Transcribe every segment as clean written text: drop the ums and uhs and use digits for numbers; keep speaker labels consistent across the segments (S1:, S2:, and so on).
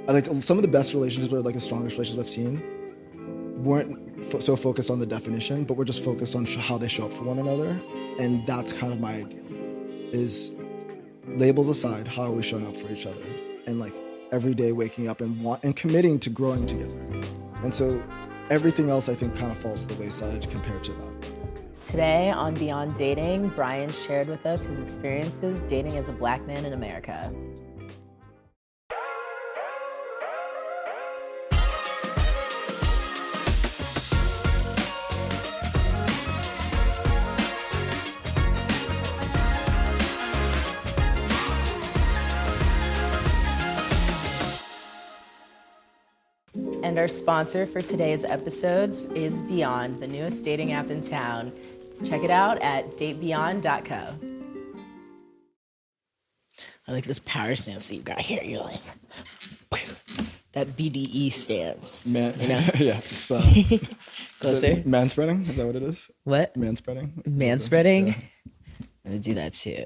S1: like some of the best relationships or like the strongest relationships I've seen weren't so focused on the definition, but we're just focused on how they show up for one another. And that's kind of my ideal, is labels aside, how are we showing up for each other? And like every day waking up and committing to growing together. And so everything else I think kind of falls to the wayside compared to that.
S2: Today on Beyond Dating, Brian shared with us his experiences dating as a Black man in America. And our sponsor for today's episodes is Beyond, the newest dating app in town. Check it out at datebeyond.co. I like this power stance that you got here. You're like, that BDE stance.
S1: Man,
S2: you know?
S1: Yeah. It's,
S2: closer.
S1: Manspreading? Is that what it is?
S2: What?
S1: Manspreading?
S2: Manspreading?
S1: Yeah.
S2: I'm gonna do that too.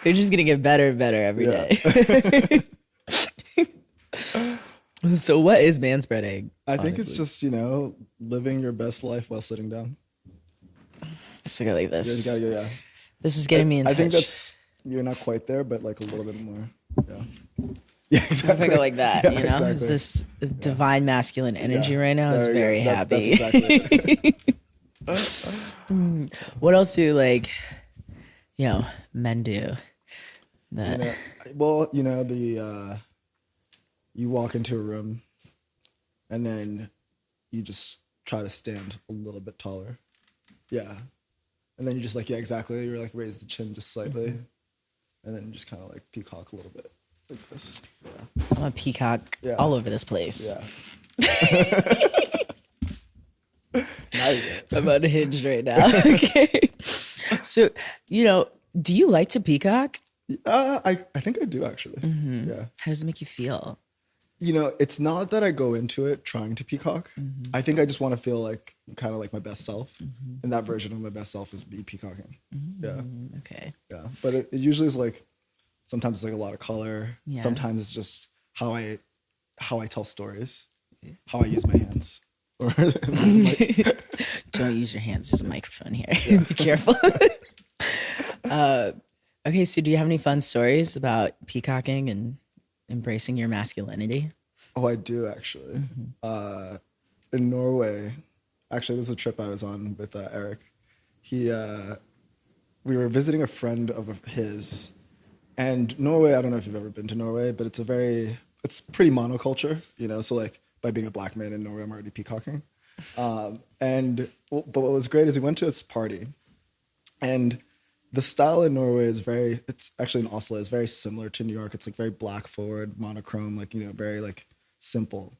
S2: You're just gonna get better and better every day. So what is manspreading?
S1: I think it's just, living your best life while sitting down.
S2: Just go like this.
S1: You gotta go, yeah.
S2: This is getting me in touch.
S1: I think you're not quite there, but like a little bit more. Yeah. Yeah, exactly.
S2: If I go like that,
S1: yeah,
S2: you know?
S1: Exactly.
S2: It's this divine masculine energy right now. It's very happy.
S1: That's exactly it.
S2: What else do men do? That
S1: you walk into a room and then you just try to stand a little bit taller. Yeah. And then you just exactly. You're raise the chin just slightly. Mm-hmm. And then just kind of peacock a little bit. Like this. Yeah.
S2: I'm a peacock all over this place.
S1: Yeah.
S2: I'm unhinged right now. Okay. So, do you like to peacock?
S1: I think I do actually.
S2: Mm-hmm.
S1: Yeah.
S2: How does it make you feel?
S1: It's not that I go into it trying to peacock. Mm-hmm. I think I just want to feel kind of like my best self. Mm-hmm. And that version of my best self is me peacocking. Mm-hmm. Yeah.
S2: Okay.
S1: Yeah. But it usually is sometimes it's a lot of color.
S2: Yeah.
S1: Sometimes it's just how I tell stories, how I use my hands.
S2: Don't use your hands. There's a microphone here. Yeah. Be careful. Okay, so do you have any fun stories about peacocking and embracing your masculinity?
S1: Oh, I do actually. Mm-hmm. In Norway, actually, this is a trip I was on with Eric. We were visiting a friend of his, and Norway. I don't know if you've ever been to Norway, but it's pretty monoculture, So by being a Black man in Norway, I'm already peacocking. But what was great is we went to this party, and the style in Norway it's actually in Oslo, is very similar to New York. It's very black forward, monochrome, very simple.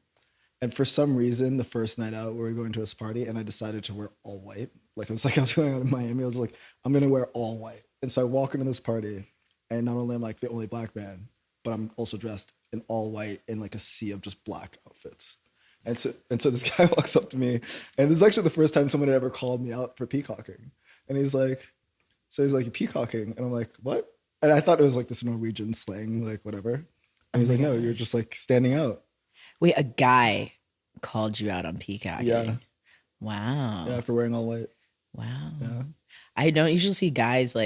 S1: And for some reason, the first night out, we were going to this party and I decided to wear all white. It was I was going out in Miami. I was I'm going to wear all white. And so I walk into this party and not only am I the only Black man, but I'm also dressed in all white in a sea of just black outfits. And so this guy walks up to me, and this is actually the first time someone had ever called me out for peacocking. And he's like, you're peacocking? And I'm like, what? And I thought it was this Norwegian slang, whatever. And he's no, you're just standing out.
S2: Wait, a guy called you out on peacocking?
S1: Yeah.
S2: Wow.
S1: Yeah, for wearing all white.
S2: Wow.
S1: Yeah.
S2: I don't usually see guys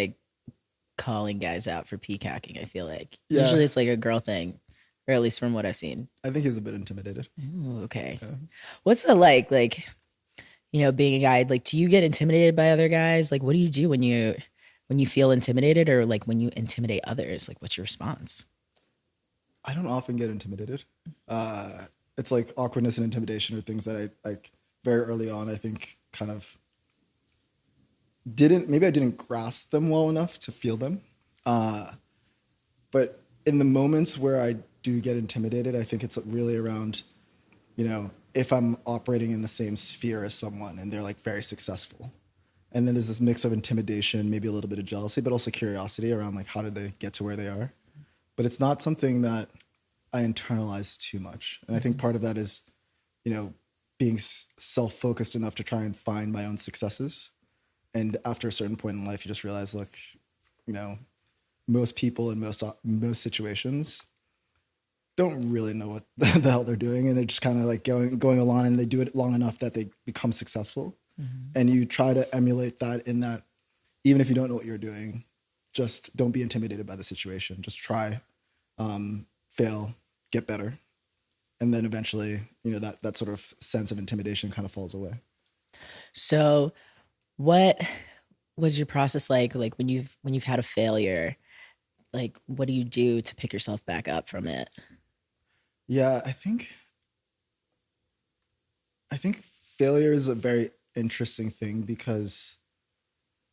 S2: calling guys out for peacocking, I feel like.
S1: Yeah.
S2: Usually it's a girl thing, or at least from what I've seen.
S1: I think he's a bit intimidated.
S2: Ooh, okay.
S1: Yeah.
S2: What's it like, being a guy? Do you get intimidated by other guys? What do you do when you feel intimidated, or when you intimidate others? What's your response?
S1: I don't often get intimidated. It's awkwardness and intimidation are things that I very early on, I think kind of maybe I didn't grasp them well enough to feel them. But in the moments where I do get intimidated, I think it's really around, if I'm operating in the same sphere as someone and they're very successful. And then there's this mix of intimidation, maybe a little bit of jealousy, but also curiosity around how did they get to where they are? But it's not something that I internalize too much. And I think part of that is, being self-focused enough to try and find my own successes. And after a certain point in life, you just realize, look, you know, most people in most situations don't really know what the hell they're doing, and they're just kind of like going along, and they do it long enough that they become successful. And you try to emulate that, in that even if you don't know what you're doing, just don't be intimidated by the situation. Just try, fail, get better, and then eventually, you know, that sort of sense of intimidation kind of falls away.
S2: So what was your process like when you've had a failure? Like, what do you do to pick yourself back up from it?
S1: Yeah, I think failure is a very interesting thing, because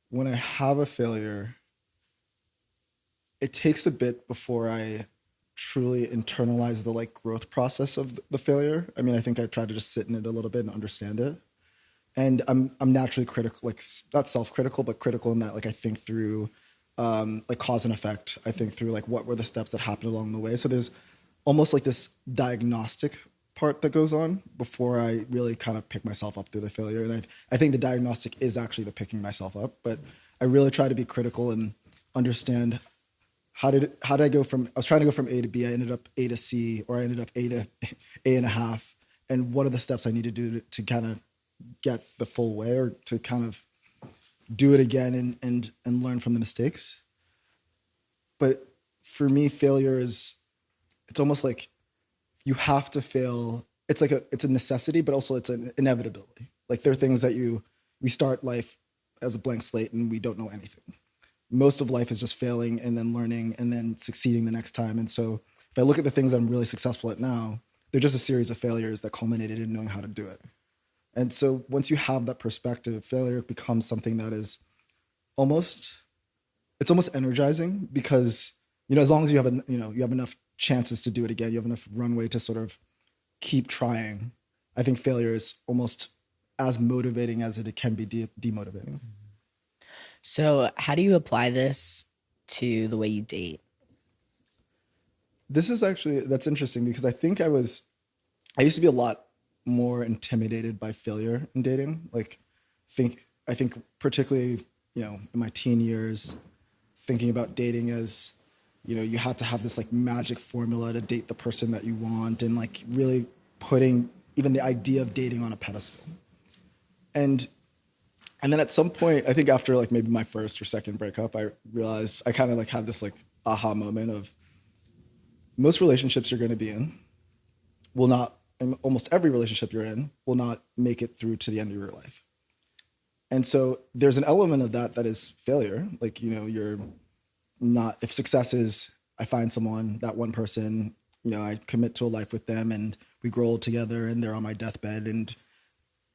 S1: when I have a failure, it takes a bit before I truly internalize the like growth process of the failure. I mean, I think I try to just sit in it a little bit and understand it. And I'm naturally critical, like not self-critical, but critical in that like I think through like cause and effect. I think through like what were the steps that happened along the way. So there's almost like this diagnostic part that goes on before I really kind of pick myself up through the failure. And I think the diagnostic is actually the picking myself up, but I really try to be critical and understand how did I go from, I was trying to go from A to B, I ended up A to C, or I ended up A to A and a half. And what are the steps I need to do to kind of get the full way, or to kind of do it again and learn from the mistakes. But for me, failure is, it's almost like you have to fail. It's like it's a necessity, but also it's an inevitability. Like there are things that we start life as a blank slate and we don't know anything. Most of life is just failing and then learning and then succeeding the next time. And so if I look at the things I'm really successful at now, they're just a series of failures that culminated in knowing how to do it. And so once you have that perspective, failure becomes something that is it's almost energizing, because, you know, as long as you have enough chances to do it again, you have enough runway to sort of keep trying. I think failure is almost as motivating as it can be demotivating.
S2: So how do you apply this to the way you date?
S1: That's interesting, because I think I used to be a lot more intimidated by failure in dating. I think particularly, you know, in my teen years, thinking about dating as, you know, you had to have this like magic formula to date the person that you want, and like really putting even the idea of dating on a pedestal. And then at some point, I think after like maybe my first or second breakup, I realized, I kind of like had this like aha moment of, most relationships you're going to be in will not, and almost every relationship you're in will not make it through to the end of your life. And so there's an element of that is failure. Like, you know, you're not, if success is, I find someone, that one person, you know, I commit to a life with them and we grow old together and they're on my deathbed.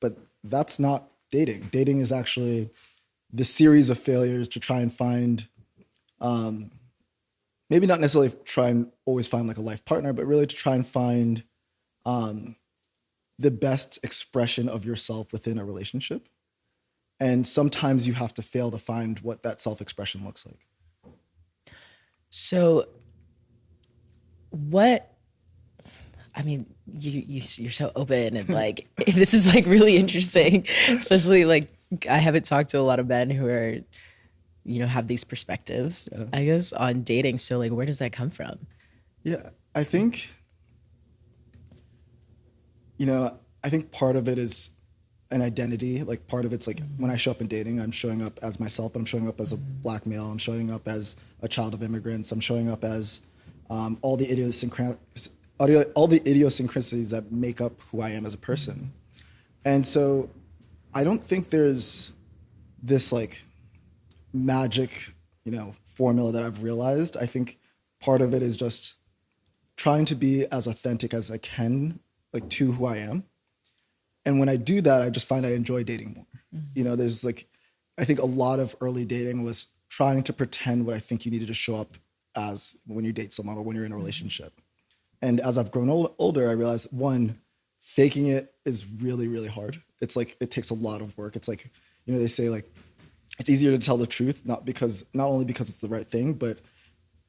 S1: But that's not dating. Dating is actually the series of failures to try and find, maybe not necessarily try and always find like a life partner, but really to try and find the best expression of yourself within a relationship. And sometimes you have to fail to find what that self-expression looks like.
S2: So I mean, you're so open and like, this is like really interesting, especially like I haven't talked to a lot of men who are, you know, have these perspectives, yeah, I guess, on dating. So like, where does that come from?
S1: Yeah, I think, you know, I think part of it is an identity. Like part of it's like when I show up in dating, I'm showing up as myself, but I'm showing up as a black male. I'm showing up as a child of immigrants. I'm showing up as all the idiosyncrasies that make up who I am as a person. And so I don't think there's this like magic, you know, formula that I've realized. I think part of it is just trying to be as authentic as I can, like to who I am. And when I do that, I just find I enjoy dating more. Mm-hmm. You know, there's like, I think a lot of early dating was trying to pretend what I think you needed to show up as when you date someone or when you're in a relationship. And as I've grown older, I realized, one, faking it is really, really hard. It's like, it takes a lot of work. It's like, you know, they say like, it's easier to tell the truth, not only because it's the right thing, but,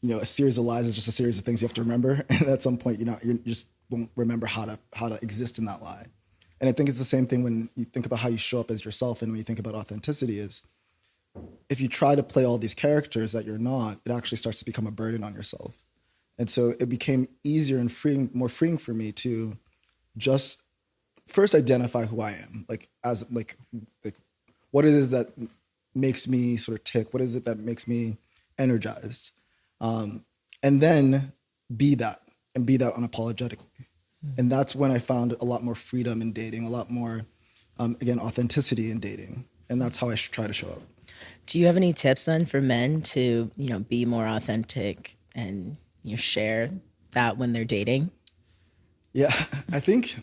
S1: you know, a series of lies is just a series of things you have to remember. And at some point, you just won't remember how to exist in that lie. And I think it's the same thing when you think about how you show up as yourself, and when you think about authenticity is, if you try to play all these characters that you're not, it actually starts to become a burden on yourself. And so it became easier and more freeing for me to just first identify who I am, like as like what it is that makes me sort of tick, what is it that makes me energized, and then be that and be that unapologetically. And that's when I found a lot more freedom in dating, a lot more, again, authenticity in dating. And that's how I try to show up.
S2: Do you have any tips then for men to, be more authentic and share that when they're dating?
S1: Yeah, I think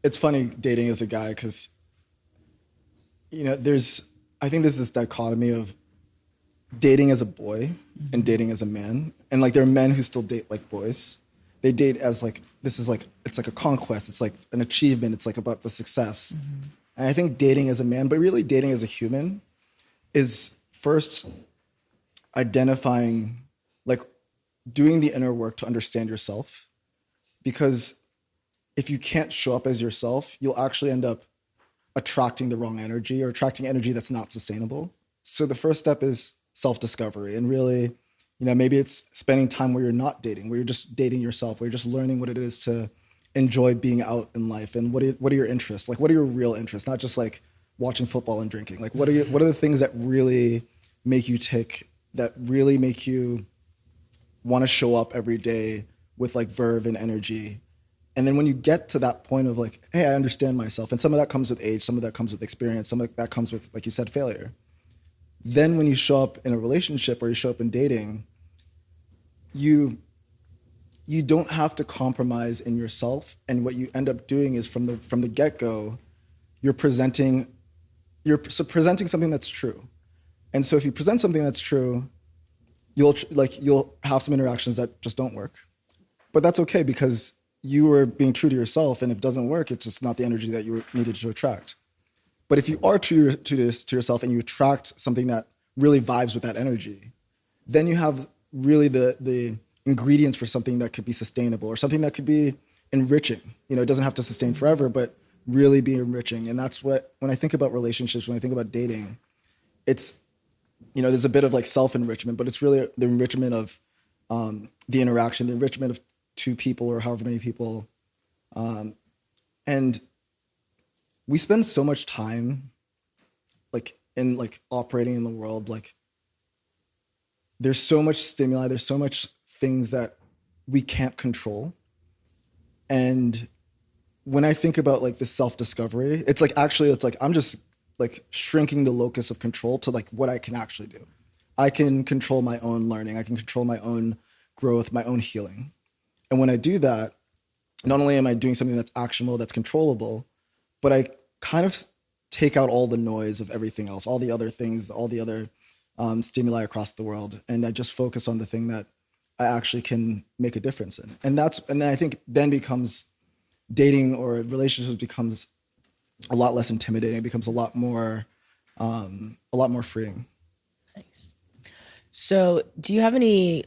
S1: it's funny dating as a guy because, I think there's this dichotomy of dating as a boy and dating as a man. And like there are men who still date like boys. They date as like, it's like a conquest. It's like an achievement. It's like about the success. And I think dating as a man, but really dating as a human is first identifying, like doing the inner work to understand yourself. Because if you can't show up as yourself, you'll actually end up attracting the wrong energy or attracting energy that's not sustainable. So the first step is self-discovery, and really, maybe it's spending time where you're not dating, where you're just dating yourself, where you're just learning what it is to enjoy being out in life, and what are your interests, like what are your real interests, not just like watching football and drinking. Like what are the things that really make you tick, that really make you want to show up every day with like verve and energy. And then when you get to that point of like, hey, I understand myself, and some of that comes with age, some of that comes with experience, some of that comes with, like you said, failure. Then when you show up in a relationship or you show up in dating, you don't have to compromise in yourself. And what you end up doing is from the get-go, you're presenting something that's true. And so if you present something that's true, you'll have some interactions that just don't work. But that's okay, because you were being true to yourself, and if it doesn't work, it's just not the energy that you needed to attract. But if you are true to yourself and you attract something that really vibes with that energy, then you have really the ingredients for something that could be sustainable or something that could be enriching. It doesn't have to sustain forever, but really be enriching. And that's what, when I think about relationships, when I think about dating, it's, there's a bit of like self-enrichment, but it's really the enrichment of the interaction, the enrichment of two people or however many people. And we spend so much time like in like operating in the world, like there's so much stimuli, there's so much things that we can't control. And when I think about like this self-discovery, it's like I'm just like shrinking the locus of control to like what I can actually do. I can control my own learning, I can control my own growth, my own healing. And when I do that, not only am I doing something that's actionable, that's controllable, but I kind of take out all the noise of everything else, all the other things, all the other stimuli across the world. And I just focus on the thing that I actually can make a difference in. And then I think then becomes dating or relationships becomes a lot less intimidating. It becomes a lot more freeing.
S2: Nice. So do you have any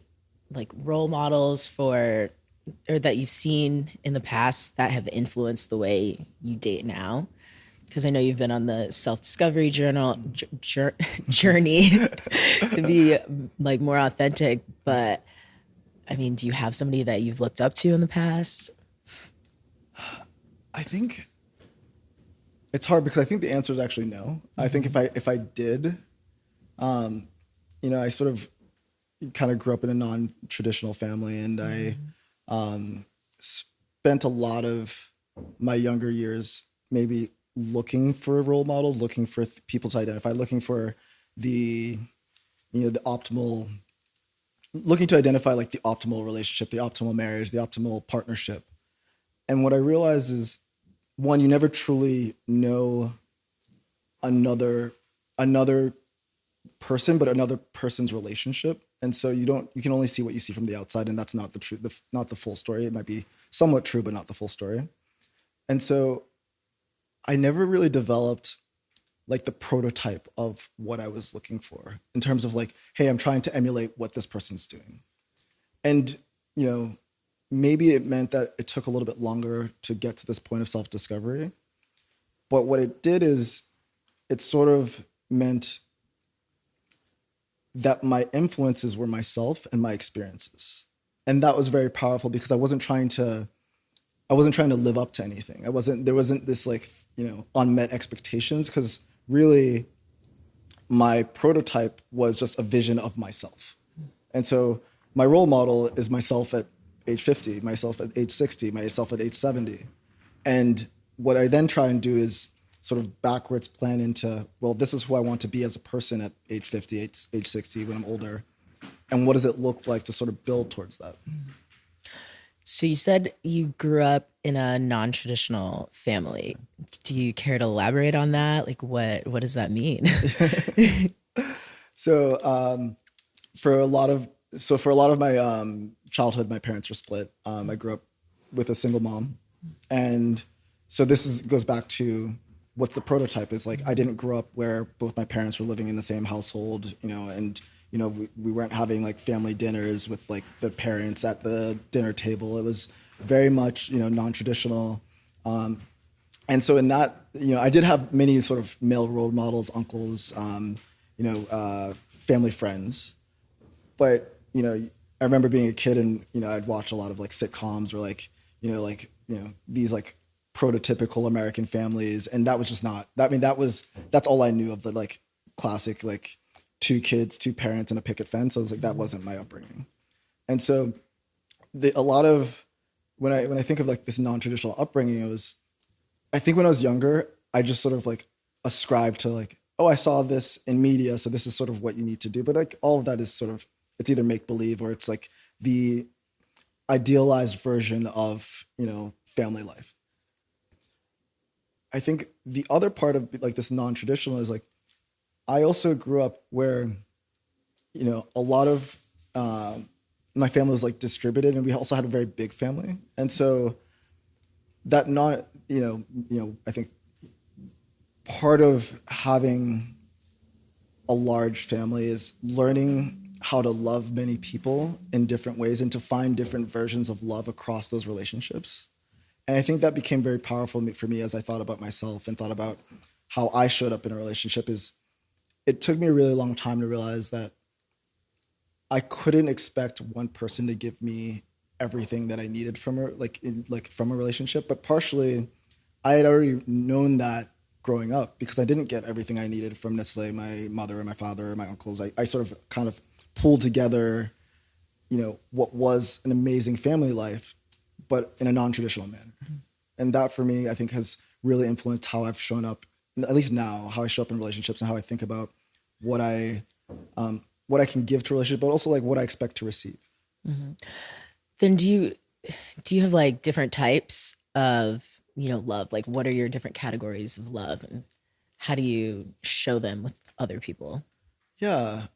S2: like role models or that you've seen in the past that have influenced the way you date now? Because I know you've been on the self-discovery journey to be like more authentic, but I mean, do you have somebody that you've looked up to in the past?
S1: I think it's hard because I think the answer is actually no. I think if I did, I sort of kind of grew up in a non-traditional family, and I spent a lot of my younger years maybe looking for role models, looking for people to identify, looking for the optimal, looking to identify like the optimal relationship, the optimal marriage, the optimal partnership. And what I realized is, one, you never truly know another person, but another person's relationship. And so you can only see what you see from the outside, and that's not the truth, not the full story. It might be somewhat true, but not the full story. And so I never really developed like the prototype of what I was looking for in terms of like, hey, I'm trying to emulate what this person's doing. And, maybe it meant that it took a little bit longer to get to this point of self-discovery. But what it did is it sort of meant that my influences were myself and my experiences. And that was very powerful because I wasn't trying to live up to anything. There wasn't this like, unmet expectations, because really my prototype was just a vision of myself. And so my role model is myself at age 50, myself at age 60, myself at age 70. And what I then try and do is sort of backwards plan into, well, this is who I want to be as a person at age 50, age 60, when I'm older. And what does it look like to sort of build towards that?
S2: So you said you grew up in a non-traditional family. Do you care to elaborate on that? Like, what does that mean?
S1: So for a lot of my childhood, my parents were split. I grew up with a single mom, and so goes back to what the prototype is. Like, I didn't grow up where both my parents were living in the same household, and we weren't having like family dinners with like the parents at the dinner table. It was very much non-traditional. And so in that, I did have many sort of male role models, uncles, family friends. But, I remember being a kid and, I'd watch a lot of like sitcoms or these like prototypical American families. And that was just not, that's all I knew of the like classic, like 2 kids, 2 parents and a picket fence. I was like, that wasn't my upbringing. And so when I think of like this non-traditional upbringing, I think when I was younger, I just sort of like ascribed to like, oh, I saw this in media, so this is sort of what you need to do. But like all of that is sort of, it's either make believe or it's like the idealized version of, family life. I think the other part of like this non-traditional is like, I also grew up where, a lot of my family was like distributed, and we also had a very big family. And so that I think part of having a large family is learning how to love many people in different ways and to find different versions of love across those relationships. And I think that became very powerful for me as I thought about myself and thought about how I showed up in a relationship. It took me a really long time to realize that I couldn't expect one person to give me everything that I needed from her, from a relationship. But partially, I had already known that growing up because I didn't get everything I needed from necessarily my mother or my father or my uncles. I sort of kind of pulled together, what was an amazing family life, but in a non-traditional manner. Mm-hmm. And that for me, I think has really influenced how I've shown up, at least now, how I show up in relationships and how I think about what I can give to a relationship, but also like what I expect to receive.
S2: Mm-hmm. Then do you have like different types of, love? Like what are your different categories of love and how do you show them with other people?
S1: Yeah,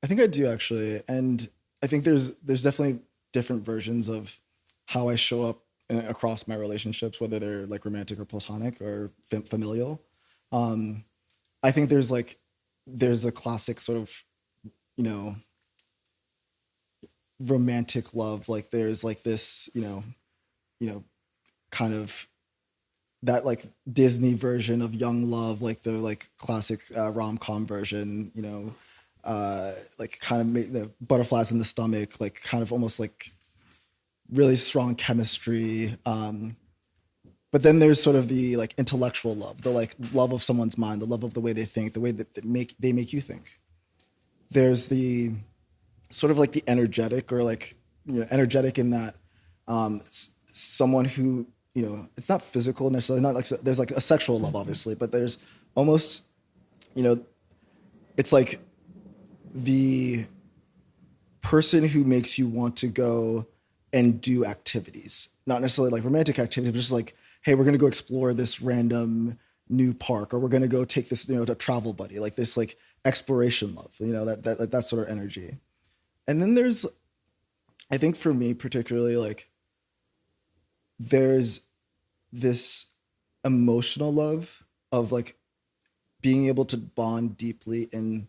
S1: I think I do actually. And I think there's definitely different versions of how I show up across my relationships, whether they're like romantic or platonic or familial. I think there's a classic sort of, romantic love. Like there's like this, kind of that like Disney version of young love, like the like classic rom-com version, like kind of make the butterflies in the stomach, like kind of almost like really strong chemistry. But then there's sort of the like intellectual love, the like love of someone's mind, the love of the way they think, the way that they make you think. There's the sort of like the energetic or like, energetic in that someone who, it's not physical necessarily, not like, there's like a sexual love obviously, but there's almost, it's like the person who makes you want to go and do activities, not necessarily like romantic activities, but just like, hey, we're going to go explore this random new park, or we're going to go take this, to travel buddy, like this like exploration love, that sort of energy. And then there's, I think for me particularly, like there's this emotional love of like being able to bond deeply in,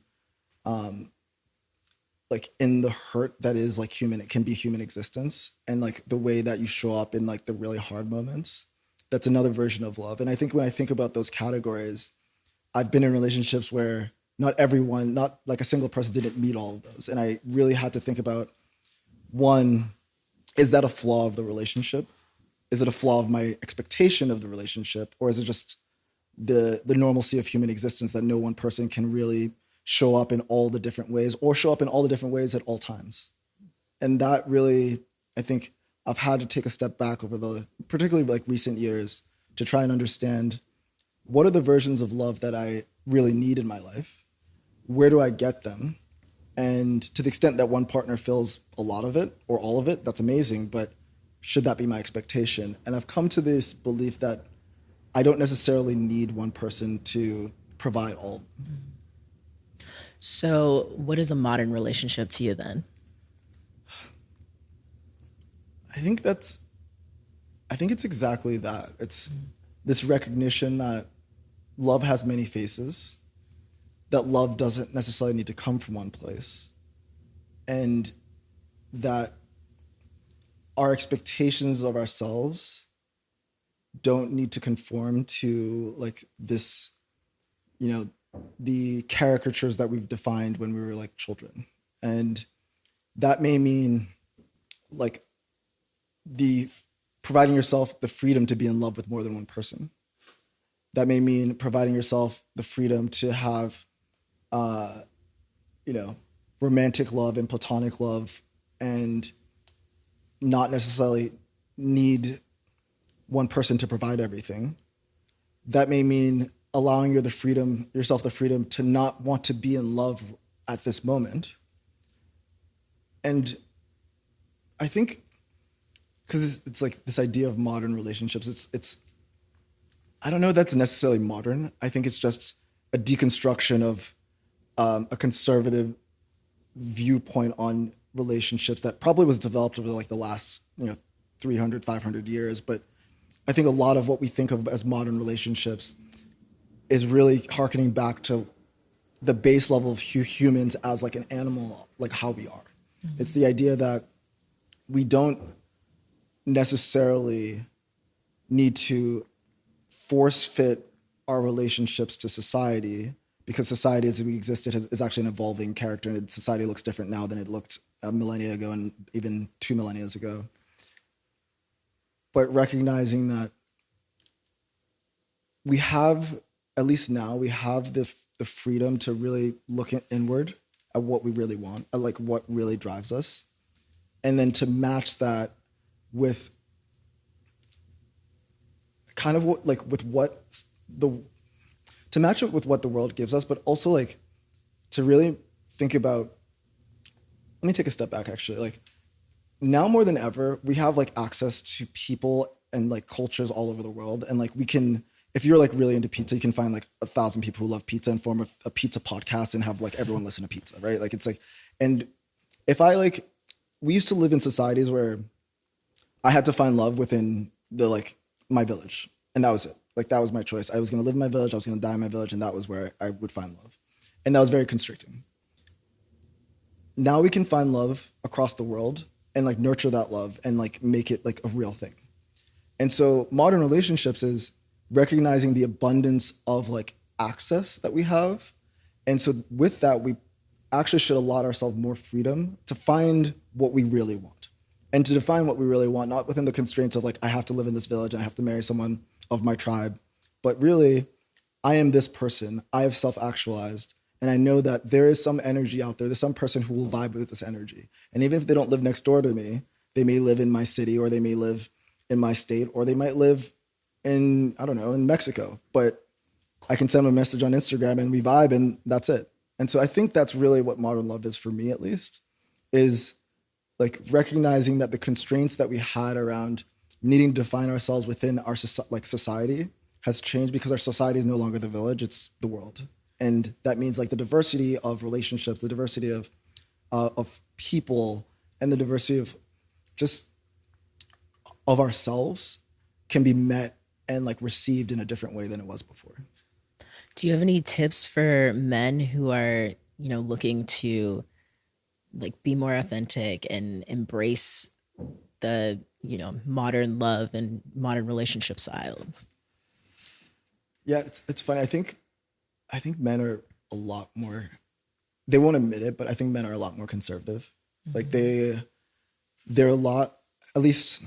S1: like in the hurt that is like human, it can be human existence, and like the way that you show up in like the really hard moments. That's another version of love. And I think when I think about those categories, I've been in relationships where not everyone, not like a single person didn't meet all of those. And I really had to think about, one, is that a flaw of the relationship? Is it a flaw of my expectation of the relationship? Or is it just the normalcy of human existence that no one person can really show up in all the different ways or show up in all the different ways at all times? And that really, I think I've had to take a step back over the particularly like recent years to try and understand what are the versions of love that I really need in my life? Where do I get them? And to the extent that one partner fills a lot of it or all of it, that's amazing, but should that be my expectation? And I've come to this belief that I don't necessarily need one person to provide all.
S2: So, what is a modern relationship to you then?
S1: I think it's exactly that. It's this recognition that love has many faces, that love doesn't necessarily need to come from one place, and that our expectations of ourselves don't need to conform to like this, the caricatures that we've defined when we were like children. And that may mean like the providing yourself the freedom to be in love with more than one person. That may mean providing yourself the freedom to have, romantic love and platonic love, and not necessarily need one person to provide everything. That may mean allowing yourself the freedom to not want to be in love at this moment. And I think, because it's like this idea of modern relationships, it's I don't know if that's necessarily modern. I think it's just a deconstruction of a conservative viewpoint on relationships that probably was developed over like the last 300, 500 years. But I think a lot of what we think of as modern relationships is really hearkening back to the base level of humans as like an animal, like how we are. Mm-hmm. It's the idea that we don't necessarily need to force fit our relationships to society, because society as we existed is actually an evolving character, and society looks different now than it looked a millennia ago and even 2 millennia ago. But recognizing that we have, at least now, we have the freedom to really look inward at what we really want, at like what really drives us, and then to match that with kind of what, like with what to match it with what the world gives us, but also like to really think about, let me take a step back actually. Like now more than ever, we have like access to people and like cultures all over the world. And like we can, if you're like really into pizza, you can find like 1,000 people who love pizza and form a pizza podcast and have like everyone listen to pizza, right? Like it's like, and if I like, we used to live in societies where I had to find love within the like my village, and that was it. Like that was my choice. I was gonna live in my village, I was gonna die in my village, and that was where I would find love. And that was very constricting. Now we can find love across the world and like nurture that love and like make it like a real thing. And so modern relationships is recognizing the abundance of like access that we have. And so with that, we actually should allot ourselves more freedom to find what we really want and to define what we really want, not within the constraints of like, I have to live in this village and I have to marry someone of my tribe, but really, I am this person, I have self-actualized, and I know that there is some energy out there, there's some person who will vibe with this energy. And even if they don't live next door to me, they may live in my city, or they may live in my state, or they might live in, I don't know, in Mexico, but I can send them a message on Instagram and we vibe and that's it. And so I think that's really what modern love is for me, at least, is like recognizing that the constraints that we had around needing to define ourselves within our society has changed, because our society is no longer the village, it's the world. And that means like the diversity of relationships, the diversity of people, and the diversity of just of ourselves can be met and like received in a different way than it was before.
S2: Do you have any tips for men who are, looking to like be more authentic and embrace the, modern love and modern relationship styles?
S1: Yeah, it's funny. I think men are a lot more, they won't admit it, but I think men are a lot more conservative. Like they're a lot, at least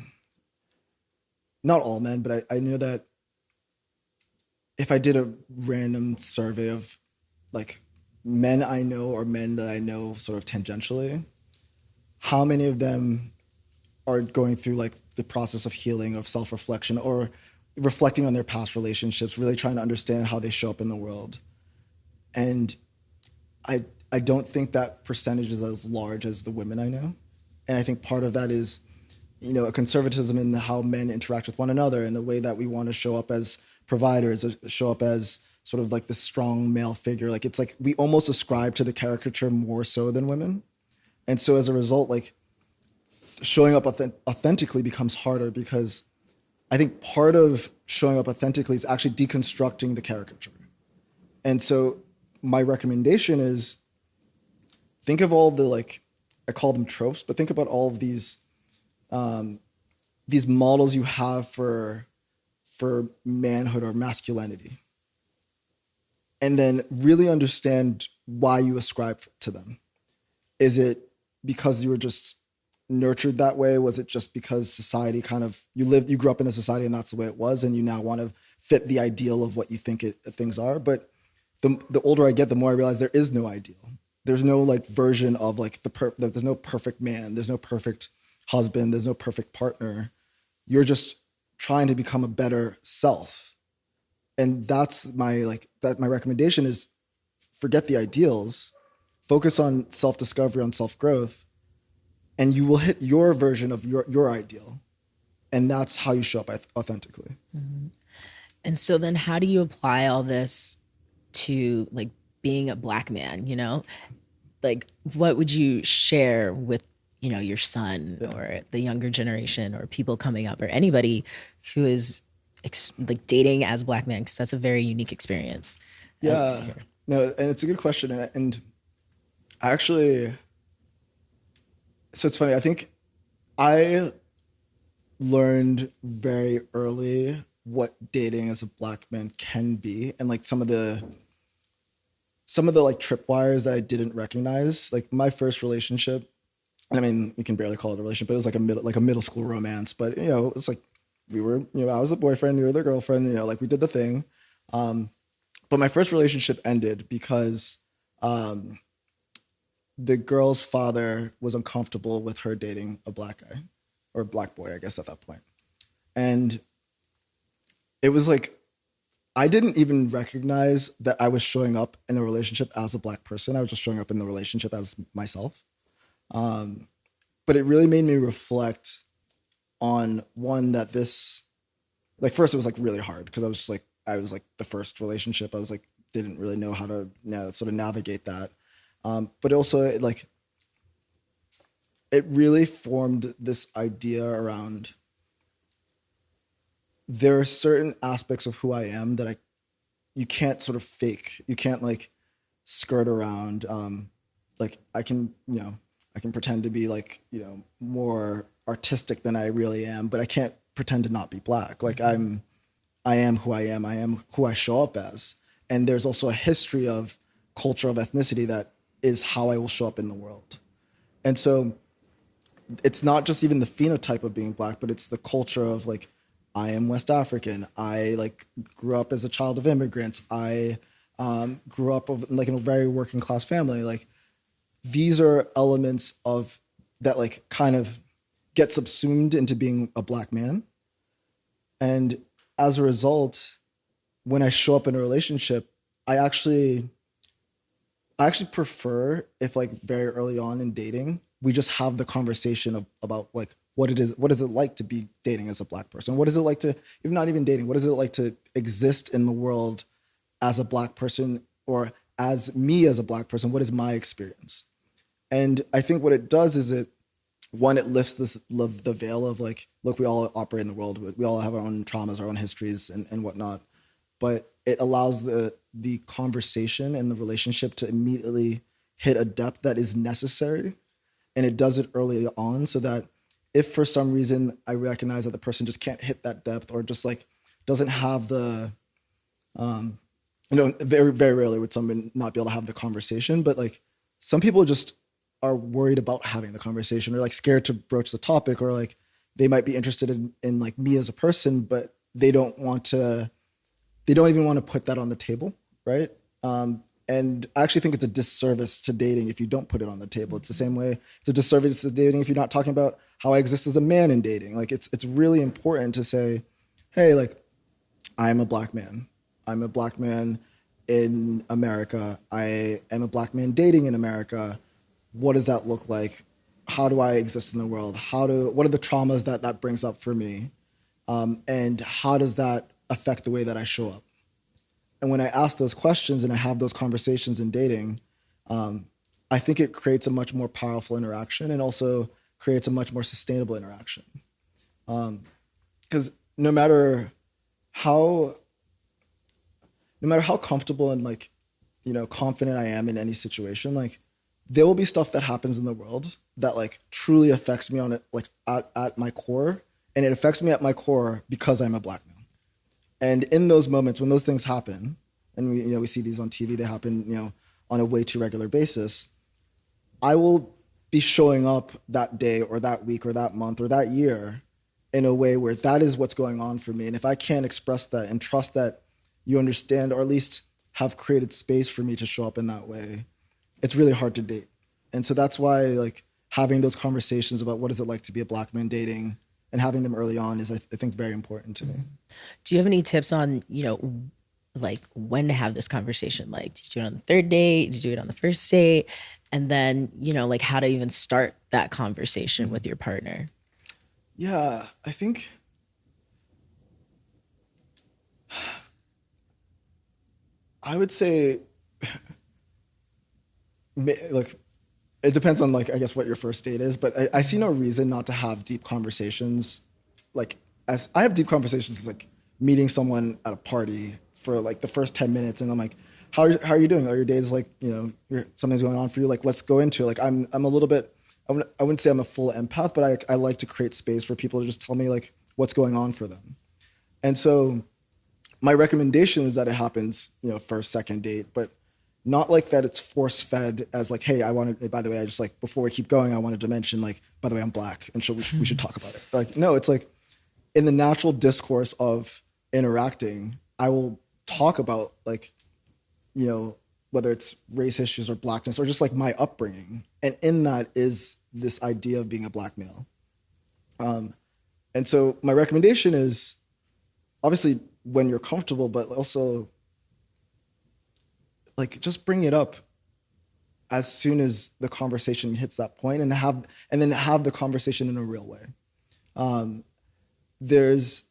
S1: not all men, but I know that if I did a random survey of like men I know or men that I know sort of tangentially, how many of them are going through like the process of healing, of self-reflection, or reflecting on their past relationships, really trying to understand how they show up in the world. And I don't think that percentage is as large as the women I know. And I think part of that is, you know, a conservatism in how men interact with one another and the way that we want to show up as providers, show up as sort of like the strong male figure. Like it's like we almost ascribe to the caricature more so than women. And so as a result, like showing up authentically becomes harder, because I think part of showing up authentically is actually deconstructing the caricature. And so my recommendation is, think of all the, like, I call them tropes, but think about all of these models you have for manhood or masculinity, and then really understand why you ascribe to them. Is it because you were just nurtured that way? Was it just because society kind of, you grew up in a society and that's the way it was, and you now want to fit the ideal of what you think things are? But the older I get, the more I realize there is no ideal. There's no like version of like there's no perfect man, there's no perfect husband, there's no perfect partner. You're just trying to become a better self. And that's my recommendation is, forget the ideals, focus on self-discovery, on self-growth, and you will hit your version of your ideal. And that's how you show up authentically.
S2: Mm-hmm. And so then how do you apply all this to like being a Black man, you know? Like, what would you share with, you know, your son or the younger generation or people coming up or anybody who is like dating as a Black man? Because that's a very unique experience.
S1: Yeah, no, and it's a good question. And I actually, so it's funny. I think I learned very early what dating as a Black man can be, and like some of the like tripwires that I didn't recognize. Like my first relationship, I mean, you can barely call it a relationship, but it was like a middle school romance. But you know, it's like we were, you know, I was the boyfriend, you were the girlfriend, you know, like we did the thing. But my first relationship ended because the girl's father was uncomfortable with her dating a Black guy, or a Black boy, I guess at that point. And it was like, I didn't even recognize that I was showing up in a relationship as a Black person. I was just showing up in the relationship as myself. But it really made me reflect on one, that this, like, first it was like really hard because I was like the first relationship. I was like, didn't really know how to sort of navigate that. But also it really formed this idea around, there are certain aspects of who I am that you can't sort of fake. You can't like skirt around. Like I can pretend to be like, you know, more artistic than I really am, but I can't pretend to not be Black. Like I am who I am. I am who I show up as. And there's also a history of culture, of ethnicity, that is how I will show up in the world. And so it's not just even the phenotype of being Black, but it's the culture of like, I am West African. I like grew up as a child of immigrants. I grew up like in a very working class family. Like these are elements of that like kind of get subsumed into being a Black man. And as a result, when I show up in a relationship, I actually prefer if like very early on in dating, we just have the conversation about like what is it like to be dating as a Black person? What is it like to, if not even dating, what is it like to exist in the world as a Black person, or as me as a Black person? What is my experience? And I think what it does is it lifts the veil of like, look, we all operate in the world, we all have our own traumas, our own histories and whatnot, but it allows the conversation and the relationship to immediately hit a depth that is necessary. And it does it early on, so that if for some reason I recognize that the person just can't hit that depth, or just like doesn't have the very, very rarely would someone not be able to have the conversation, but like some people just are worried about having the conversation or like scared to broach the topic, or like they might be interested in like me as a person, but they don't even want to put that on the table. Right. And I actually think it's a disservice to dating if you don't put it on the table. It's the same way it's a disservice to dating if you're not talking about how I exist as a man in dating. Like it's really important to say, hey, like I'm a black man. I'm a black man in America. I am a black man dating in America. What does that look like? How do I exist in the world? What are the traumas that brings up for me? And how does that affect the way that I show up? And when I ask those questions and I have those conversations in dating, I think it creates a much more powerful interaction and also creates a much more sustainable interaction. Because no matter how comfortable and like, confident I am in any situation, like there will be stuff that happens in the world that like truly affects me on it, like at my core. And it affects me at my core because I'm a black man. And in those moments when those things happen, and we see these on TV, they happen, on a way too regular basis, I will be showing up that day or that week or that month or that year in a way where that is what's going on for me. And if I can't express that and trust that you understand, or at least have created space for me to show up in that way, it's really hard to date. And so that's why like having those conversations about what is it like to be a black man dating and having them early on is, I think, very important to me.
S2: Do you have any tips on, like when to have this conversation? Like, did you do it on the third date? Did you do it on the first date? And then, like how to even start that conversation with your partner?
S1: Yeah, I think I would say, look, it depends on like, I guess what your first date is, but I see no reason not to have deep conversations. Like as I have deep conversations, like meeting someone at a party for like the first 10 minutes. And I'm like, how are you doing? Are your days like, something's going on for you? Like, let's go into it. Like I'm a little bit, I wouldn't say I'm a full empath, but I like to create space for people to just tell me like what's going on for them. And so my recommendation is that it happens, first, second date, but not like that it's force fed as like, hey, I wanted, by the way, I just like, before we keep going, I wanted to mention like, by the way, I'm black and so we should talk about it. Like, no, it's like in the natural discourse of interacting, I will talk about like, whether it's race issues or blackness or just like my upbringing. And in that is this idea of being a black male. And so my recommendation is obviously when you're comfortable, but also like just bring it up as soon as the conversation hits that point, and then have the conversation in a real way. There's,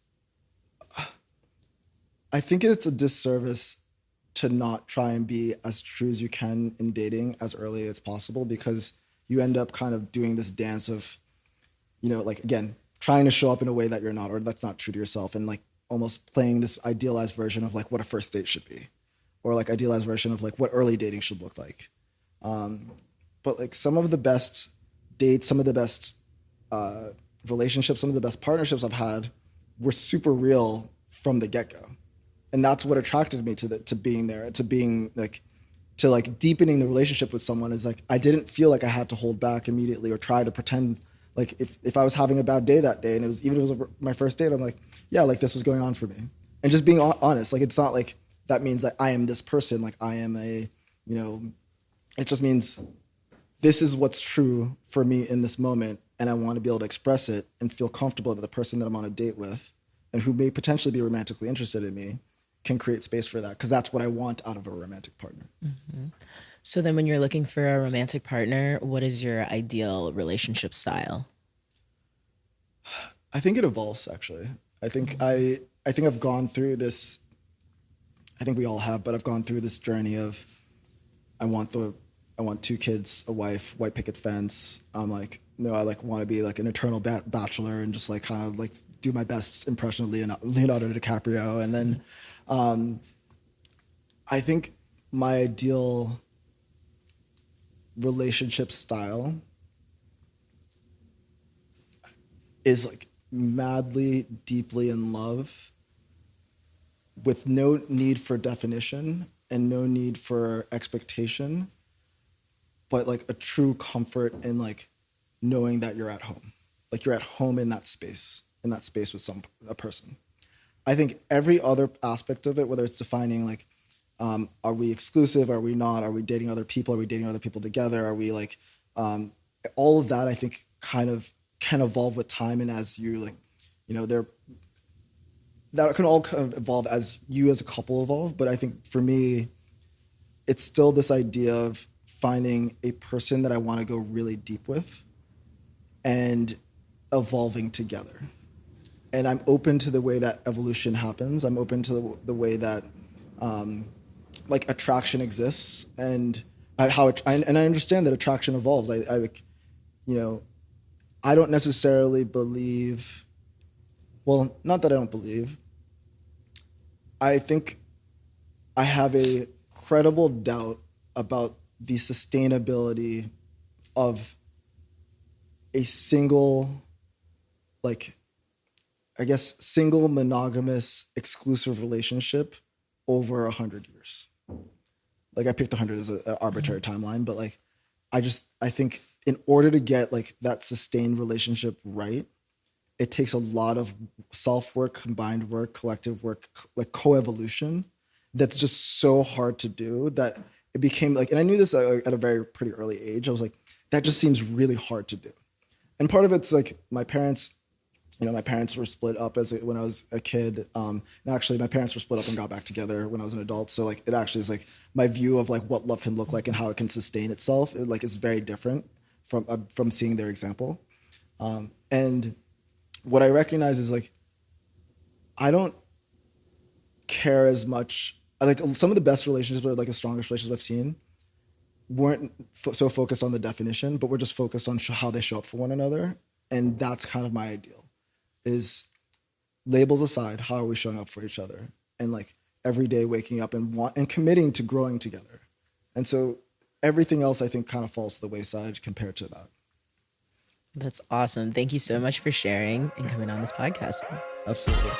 S1: I think it's a disservice to not try and be as true as you can in dating as early as possible, because you end up kind of doing this dance of, like again, trying to show up in a way that you're not, or that's not true to yourself, and like almost playing this idealized version of like what a first date should be, or like idealized version of like what early dating should look like. But like some of the best dates, some of the best relationships, some of the best partnerships I've had were super real from the get-go. And that's what attracted me to being there, to being like, to like deepening the relationship with someone, is like, I didn't feel like I had to hold back immediately or try to pretend like if I was having a bad day that day, and even if it was my first date, I'm like, yeah, like this was going on for me. And just being honest, like it's not like that means that I am this person, like I am it just means this is what's true for me in this moment, and I want to be able to express it and feel comfortable that the person that I'm on a date with and who may potentially be romantically interested in me can create space for that, because that's what I want out of a romantic partner.
S2: Mm-hmm. So then when you're looking for a romantic partner, what is your ideal relationship style?
S1: I think it evolves, actually. I think I've gone through this, I think we all have, but I've gone through this journey of I want 2 kids, a wife, white picket fence. I'm like, no, I like want to be like an eternal bachelor and just like kind of like do my best impression of Leonardo DiCaprio. And then I think my ideal relationship style is like madly, deeply in love with no need for definition and no need for expectation, but like a true comfort in like knowing that you're at home, like you're at home in that space with a person. I think every other aspect of it, whether it's defining like, are we exclusive? Are we not? Are we dating other people? Are we dating other people together? Are we like, all of that I think kind of can evolve with time. And as you like, that can all kind of evolve as you as a couple evolve. But I think for me, it's still this idea of finding a person that I want to go really deep with and evolving together. And I'm open to the way that evolution happens. I'm open to the way that like attraction exists and I understand that attraction evolves. I don't necessarily believe, well, not that I don't believe. I think I have a credible doubt about the sustainability of a single, like, I guess, single monogamous exclusive relationship over 100 years. Like I picked 100 as an arbitrary timeline, but like, I think in order to get like that sustained relationship right, it takes a lot of self-work, combined work, collective work, like co-evolution. That's just so hard to do that it became like, and I knew this at a very pretty early age. I was like, that just seems really hard to do. And part of it's like my parents were split up when I was a kid. And actually my parents were split up and got back together when I was an adult. So like, it actually is like my view of like what love can look like and how it can sustain itself. It like is very different from seeing their example. And what I recognize is like, I don't care as much. Like some of the best relationships or like the strongest relationships I've seen weren't so focused on the definition, but were just focused on how they show up for one another. And that's kind of my ideal, is labels aside, how are we showing up for each other? And like every day waking up and committing to growing together. And so everything else I think kind of falls to the wayside compared to that.
S2: That's awesome. Thank you so much for sharing and coming on this podcast.
S1: Absolutely.